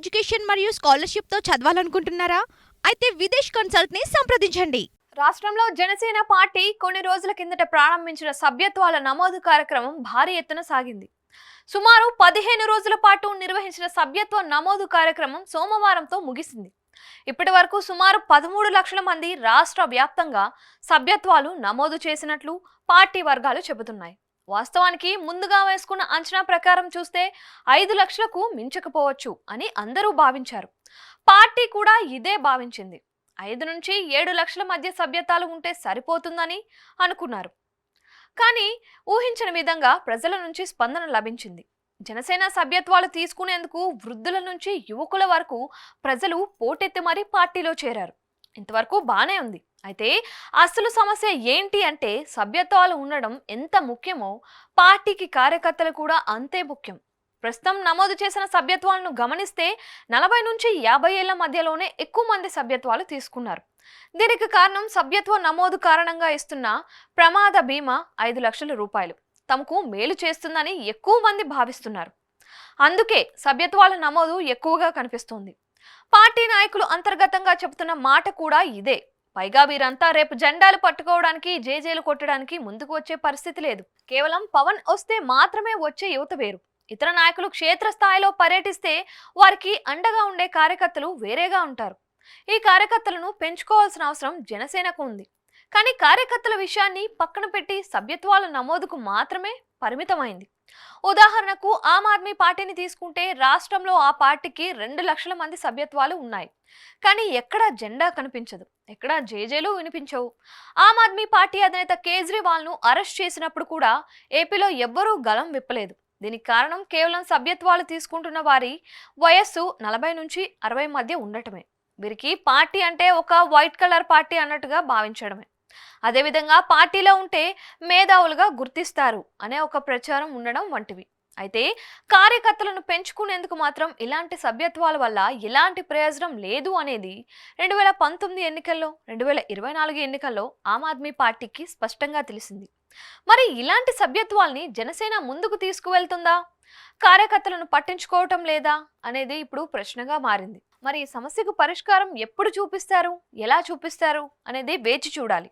Education మరియు స్కాలర్షిప్తో చదవాలనుకుంటున్నారా? అయితే విదేశ్ కన్సల్ట్ని సంప్రదించండి. రాష్ట్రంలో జనసేన పార్టీ కొన్ని రోజుల కిందట ప్రారంభించిన సభ్యత్వాల నమోదు కార్యక్రమం భారీ ఎత్తున సాగింది. సుమారు 15 రోజుల పాటు నిర్వహించిన సభ్యత్వ నమోదు కార్యక్రమం సోమవారంతో ముగిసింది. ఇప్పటి వరకు సుమారు 13 లక్షల మంది రాష్ట్ర వ్యాప్తంగా సభ్యత్వాలు నమోదు చేసినట్లు పార్టీ వర్గాలు చెబుతున్నాయి. వాస్తవానికి ముందుగా వేసుకున్న అంచనా ప్రకారం చూస్తే 5 లక్షలకు మించకపోవచ్చు అని అందరూ భావించారు. పార్టీ కూడా ఇదే భావించింది. 5 నుంచి 7 లక్షల మధ్య సభ్యత్వాలు ఉంటే సరిపోతుందని అనుకున్నారు. కానీ ఊహించని విధంగా ప్రజల నుంచి స్పందన లభించింది. జనసేన సభ్యత్వాలు తీసుకునేందుకు వృద్ధుల నుంచి యువకుల వరకు ప్రజలు పోటెత్తి మరీ పార్టీలో చేరారు. ఇంతవరకు బానే ఉంది. అయితే అసలు సమస్య ఏంటి అంటే సభ్యత్వాలు ఉండడం ఎంత ముఖ్యమో పార్టీకి కార్యకర్తలు కూడా అంతే ముఖ్యం. ప్రస్తుతం నమోదు చేసిన సభ్యత్వాలను గమనిస్తే 40 నుంచి 50 ఏళ్ల మధ్యలోనే ఎక్కువ మంది సభ్యత్వాలు తీసుకున్నారు. దీనికి కారణం సభ్యత్వ నమోదు కారణంగా ఇస్తున్న ప్రమాద బీమా 5 లక్షల రూపాయలు తమకు మేలు చేస్తుందని ఎక్కువ మంది భావిస్తున్నారు. అందుకే సభ్యత్వాల నమోదు ఎక్కువగా కనిపిస్తోంది. పార్టీ నాయకులు అంతర్గతంగా చెబుతున్న మాట కూడా ఇదే. పైగా వీరంతా రేపు జెండాలు పట్టుకోవడానికి జేజేలు కొట్టడానికి ముందుకు వచ్చే పరిస్థితి లేదు. కేవలం పవన్ వస్తే మాత్రమే వచ్చే యువత వేరు. ఇతర నాయకులు క్షేత్రస్థాయిలో పర్యటిస్తే వారికి అండగా ఉండే కార్యకర్తలు వేరేగా ఉంటారు. ఈ కార్యకర్తలను పెంచుకోవాల్సిన అవసరం జనసేనకు ఉంది. కానీ కార్యకర్తల విషయాన్ని పక్కన పెట్టి సభ్యత్వాల నమోదుకు మాత్రమే పరిమితమైంది. ఉదాహరణకు ఆమ్ ఆద్మీ పార్టీని తీసుకుంటే రాష్ట్రంలో ఆ పార్టీకి 2 లక్షల మంది సభ్యత్వాలు ఉన్నాయి. కానీ ఎక్కడా జెండా కనిపించదు, ఎక్కడా జేజేలు వినిపించవు. ఆమ్ ఆద్మీ పార్టీ అధినేత కేజ్రీవాల్ ను అరెస్ట్ చేసినప్పుడు కూడా ఏపీలో ఎవ్వరూ గలం విప్పలేదు. దీనికి కారణం కేవలం సభ్యత్వాలు తీసుకుంటున్న వారి వయస్సు 40 నుంచి 60 మధ్య ఉండటమే. వీరికి పార్టీ అంటే ఒక వైట్ కలర్ పార్టీ అన్నట్టుగా భావించడమే. అదేవిధంగా పార్టీలో ఉంటే మేధావులుగా గుర్తిస్తారు అనే ఒక ప్రచారం ఉండడం వంటివి. అయితే కార్యకర్తలను పెంచుకునేందుకు మాత్రం ఇలాంటి సభ్యత్వాల వల్ల ఎలాంటి ప్రయోజనం లేదు అనేది 2019 ఎన్నికల్లో 2024 ఎన్నికల్లో ఆమ్ ఆద్మీ పార్టీకి స్పష్టంగా తెలిసింది. మరి ఇలాంటి సభ్యత్వాల్ని జనసేన ముందుకు తీసుకువెళ్తుందా, కార్యకర్తలను పట్టించుకోవటం లేదా అనేది ఇప్పుడు ప్రశ్నగా మారింది. మరి ఈ సమస్యకు పరిష్కారం ఎప్పుడు చూపిస్తారు, ఎలా చూపిస్తారు అనేది వేచి చూడాలి.